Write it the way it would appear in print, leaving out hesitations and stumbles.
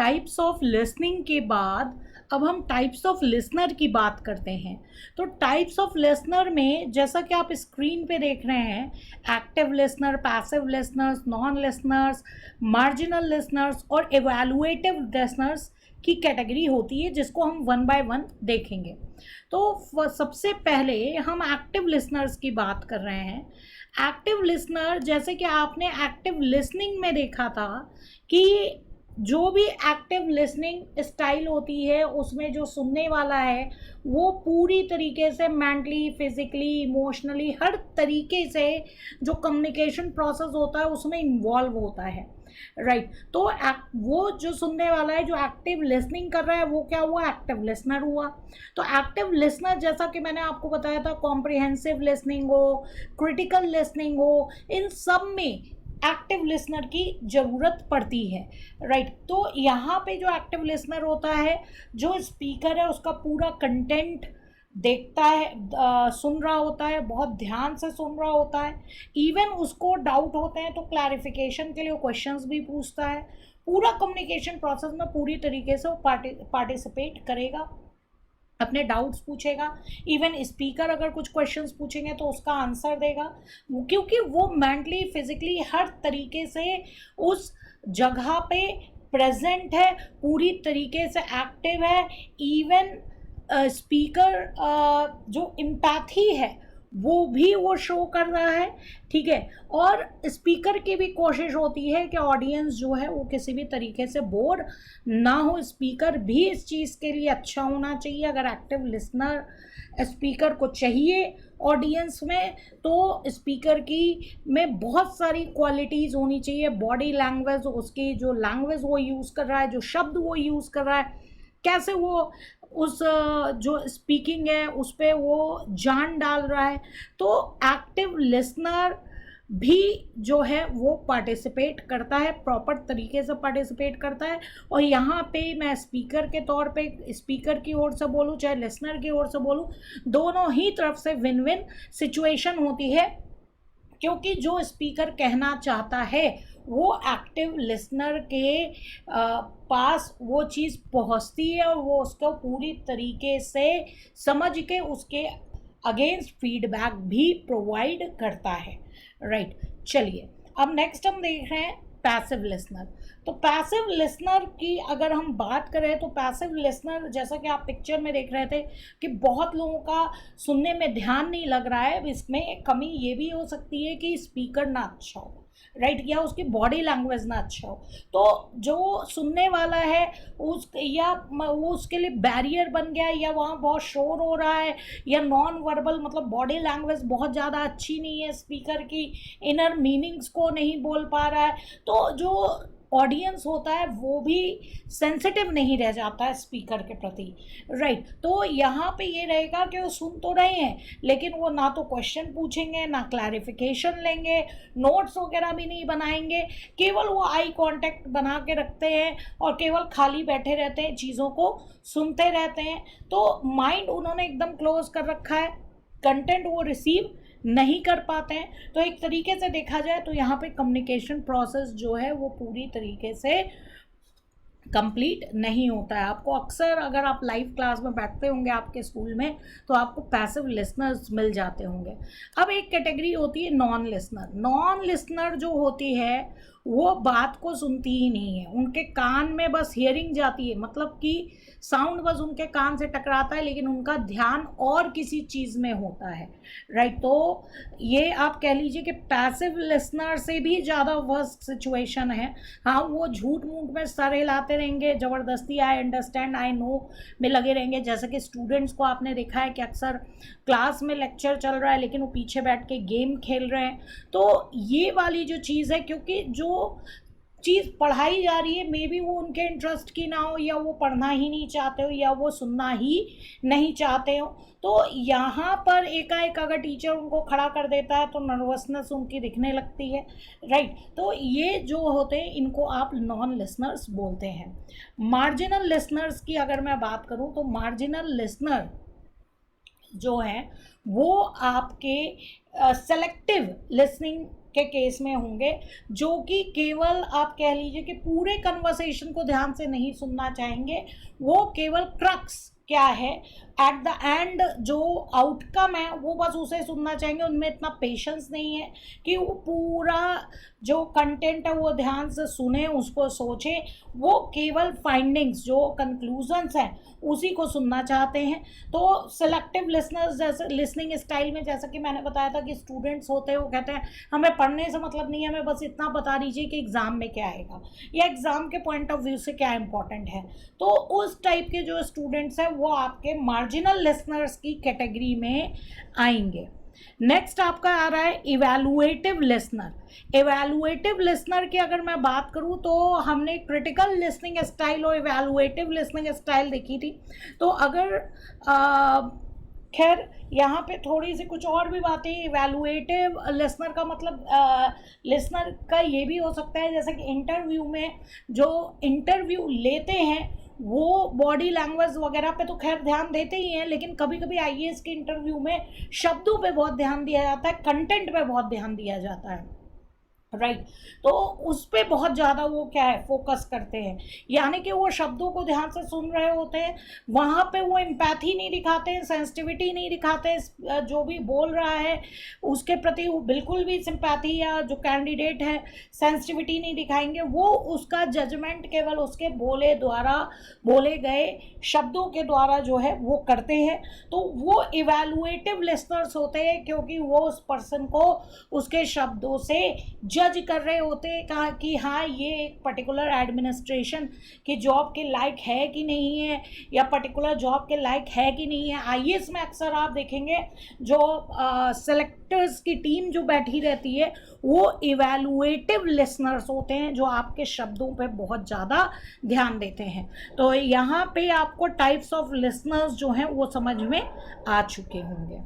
Types of listening के बाद अब हम टाइप्स ऑफ लिसनर की बात करते हैं। तो टाइप्स ऑफ लिसनर में जैसा कि आप स्क्रीन पे देख रहे हैं, active listener, passive listeners, non listeners, marginal listeners और एवैल्यूएटिव लिसनर्स की कैटेगरी होती है, जिसको हम वन बाय वन देखेंगे। तो सबसे पहले हम एक्टिव लिसनर्स की बात कर रहे हैं। एक्टिव लिसनर, जैसे कि आपने एक्टिव लिसनिंग में देखा था कि जो भी एक्टिव लिसनिंग स्टाइल होती है उसमें जो सुनने वाला है वो पूरी तरीके से मेंटली, फिजिकली, इमोशनली, हर तरीके से जो कम्युनिकेशन प्रोसेस होता है उसमें इन्वॉल्व होता है, राइट। तो वो जो सुनने वाला है, जो एक्टिव लिसनिंग कर रहा है, वो क्या हुआ? एक्टिव लिसनर हुआ। तो एक्टिव लिसनर, जैसा कि मैंने आपको बताया था, कॉम्प्रिहेंसिव लिसनिंग हो, क्रिटिकल लिसनिंग हो, इन सब में एक्टिव लिसनर की ज़रूरत पड़ती है, राइट। तो यहाँ पे जो एक्टिव लिसनर होता है, जो स्पीकर है उसका पूरा कंटेंट देखता है, सुन रहा होता है, बहुत ध्यान से सुन रहा होता है। इवन उसको डाउट होते हैं तो क्लैरिफिकेशन के लिए क्वेश्चंस भी पूछता है। पूरा कम्युनिकेशन प्रोसेस में पूरी तरीके से वो पार्टिसिपेट करेगा, अपने डाउट्स पूछेगा। इवन स्पीकर अगर कुछ क्वेश्चंस पूछेंगे तो उसका आंसर देगा, क्योंकि वो मेंटली, फिजिकली, हर तरीके से उस जगह पे प्रेजेंट है, पूरी तरीके से एक्टिव है। इवन स्पीकर जो एम्पैथी है वो भी वो शो कर रहा है, ठीक है। और स्पीकर की भी कोशिश होती है कि ऑडियंस जो है वो किसी भी तरीके से बोर ना हो। स्पीकर भी इस चीज़ के लिए अच्छा होना चाहिए। अगर एक्टिव लिसनर स्पीकर को चाहिए ऑडियंस में, तो स्पीकर की में बहुत सारी क्वालिटीज़ होनी चाहिए। बॉडी लैंग्वेज, उसकी जो लैंग्वेज वो यूज़ कर रहा है, जो शब्द वो यूज़ कर रहा है, कैसे वो उस जो स्पीकिंग है उस पर वो जान डाल रहा है। तो एक्टिव लिसनर भी जो है वो पार्टिसिपेट करता है, प्रॉपर तरीके से पार्टिसिपेट करता है। और यहाँ पे मैं स्पीकर के तौर पे, स्पीकर की ओर से बोलूँ चाहे लिसनर की ओर से बोलूँ, दोनों ही तरफ से विन विन सिचुएशन होती है, क्योंकि जो स्पीकर कहना चाहता है वो एक्टिव लिसनर के पास वो चीज़ पहुंचती है और वो उसको पूरी तरीके से समझ के उसके अगेंस्ट फीडबैक भी प्रोवाइड करता है, राइट। चलिए, अब नेक्स्ट हम देख रहे हैं पैसिव लिसनर। तो पैसिव लिसनर की अगर हम बात करें तो पैसिव लिसनर, जैसा कि आप पिक्चर में देख रहे थे कि बहुत लोगों का सुनने में ध्यान नहीं लग रहा है। इसमें कमी ये भी हो सकती है कि स्पीकर ना अच्छा हो, राइट, या उसकी बॉडी लैंग्वेज ना अच्छा हो। तो जो सुनने वाला है या वो उसके लिए बैरियर बन गया है, या वहाँ बहुत शोर हो रहा है, या नॉन वर्बल मतलब बॉडी लैंग्वेज बहुत ज़्यादा अच्छी नहीं है, स्पीकर की इनर मीनिंग्स को नहीं बोल पा रहा है, तो जो ऑडियंस होता है वो भी सेंसिटिव नहीं रह जाता है स्पीकर के प्रति, राइट। तो यहाँ पे ये रहेगा कि वो सुन तो रहे हैं लेकिन वो ना तो क्वेश्चन पूछेंगे, ना क्लैरिफिकेशन लेंगे, नोट्स वगैरह भी नहीं बनाएंगे, केवल वो आई कांटेक्ट बना के रखते हैं और केवल खाली बैठे रहते हैं, चीज़ों को सुनते रहते हैं। तो माइंड उन्होंने एकदम क्लोज कर रखा है, कंटेंट वो रिसीव नहीं कर पाते हैं। तो एक तरीके से देखा जाए तो यहाँ पे कम्युनिकेशन प्रोसेस जो है वो पूरी तरीके से कंप्लीट नहीं होता है। आपको अक्सर, अगर आप लाइव क्लास में बैठते होंगे आपके स्कूल में, तो आपको पैसिव लिसनर्स मिल जाते होंगे। अब एक कैटेगरी होती है नॉन लिसनर। नॉन लिसनर जो होती है वो बात को सुनती ही नहीं है, उनके कान में बस हियरिंग जाती है, मतलब कि साउंड बस उनके कान से टकराता है लेकिन उनका ध्यान और किसी चीज़ में होता है, राइट। तो ये आप कह लीजिए कि पैसिव लिसनर से भी ज़्यादा वर्स्ट सिचुएशन है। हाँ, वो झूठ मूठ में सर हिलाते रहेंगे, ज़बरदस्ती आई अंडरस्टैंड, आई नो में लगे रहेंगे। जैसे कि स्टूडेंट्स को आपने देखा है कि अक्सर क्लास में लेक्चर चल रहा है लेकिन वो पीछे बैठ के गेम खेल रहे हैं। तो ये वाली जो चीज़ है, क्योंकि जो चीज़ पढ़ाई जा रही है मे बी वो उनके इंटरेस्ट की ना हो, या वो पढ़ना ही नहीं चाहते हो, या वो सुनना ही नहीं चाहते हो, तो यहाँ पर एकाएक अगर टीचर उनको खड़ा कर देता है तो नर्वसनेस उनकी दिखने लगती है, राइट। तो ये जो होते हैं इनको आप नॉन लिसनर्स बोलते हैं। मार्जिनल लिसनर्स की अगर मैं बात करूँ तो मार्जिनल लिसनर जो है वो आपके सेलेक्टिव लिसनिंग के केस में होंगे, जो कि केवल आप कह लीजिए कि पूरे कन्वर्सेशन को ध्यान से नहीं सुनना चाहेंगे, वो केवल क्रक्स क्या है, एट द एंड जो आउटकम है वो बस उसे सुनना चाहेंगे। उनमें इतना पेशेंस नहीं है कि वो पूरा जो कंटेंट है वो ध्यान से सुने, उसको सोचे। वो केवल फाइंडिंग्स, जो कंक्लूजन्स हैं, उसी को सुनना चाहते हैं। तो सिलेक्टिव लिसनर्स, जैसे लिसनिंग स्टाइल में जैसा कि मैंने बताया था कि स्टूडेंट्स होते हैं, वो कहते हैं हमें पढ़ने से मतलब नहीं है, हमें बस इतना बता दीजिए कि एग्ज़ाम में क्या आएगा या एग्ज़ाम के पॉइंट ऑफ व्यू से क्या इंपॉर्टेंट है। तो उस टाइप के जो स्टूडेंट्स हैं वो आपके मार्जिनल लिसनर्स की कैटेगरी में आएंगे। नेक्स्ट आपका आ रहा है इवैल्यूएटिव लिसनर। इवैल्यूएटिव लिसनर की अगर मैं बात करूं तो हमने क्रिटिकल लिसनिंग स्टाइल और इवैल्यूएटिव लिसनिंग स्टाइल देखी थी। तो अगर खैर यहाँ पे थोड़ी सी कुछ और भी बातें। इवैल्यूएटिव लिसनर का मतलब लिसनर का ये भी हो सकता है जैसे कि इंटरव्यू में जो इंटरव्यू लेते हैं वो बॉडी लैंग्वेज वगैरह पे तो खैर ध्यान देते ही हैं, लेकिन कभी कभी आईएएस के इंटरव्यू में शब्दों पे बहुत ध्यान दिया जाता है, कंटेंट पे बहुत ध्यान दिया जाता है, राइट। तो उस पर बहुत ज़्यादा वो क्या है, फोकस करते हैं, यानी कि वो शब्दों को ध्यान से सुन रहे होते हैं, वहाँ पे वो एम्पैथी नहीं दिखाते हैं, सेंसिटिविटी नहीं दिखाते हैं, जो भी बोल रहा है उसके प्रति वो बिल्कुल भी सिंपैथी, या जो कैंडिडेट है सेंसिटिविटी नहीं दिखाएंगे। वो उसका जजमेंट केवल उसके बोले गए शब्दों के द्वारा जो है वो करते हैं। तो वो इवैल्यूएटिव लिसनर्स होते हैं, क्योंकि वो उस पर्सन को उसके शब्दों से जज कर रहे होते हैं कहा कि हाँ ये एक पर्टिकुलर एडमिनिस्ट्रेशन की जॉब के लायक है कि नहीं है, या पर्टिकुलर जॉब के लायक है कि नहीं है। आईएएस में अक्सर आप देखेंगे जो सेलेक्टर्स की टीम जो बैठी रहती है वो इवैल्यूएटिव लिसनर्स होते हैं, जो आपके शब्दों पे बहुत ज़्यादा ध्यान देते हैं। तो यहाँ पे आपको टाइप्स ऑफ लिसनर्स जो हैं वो समझ में आ चुके होंगे।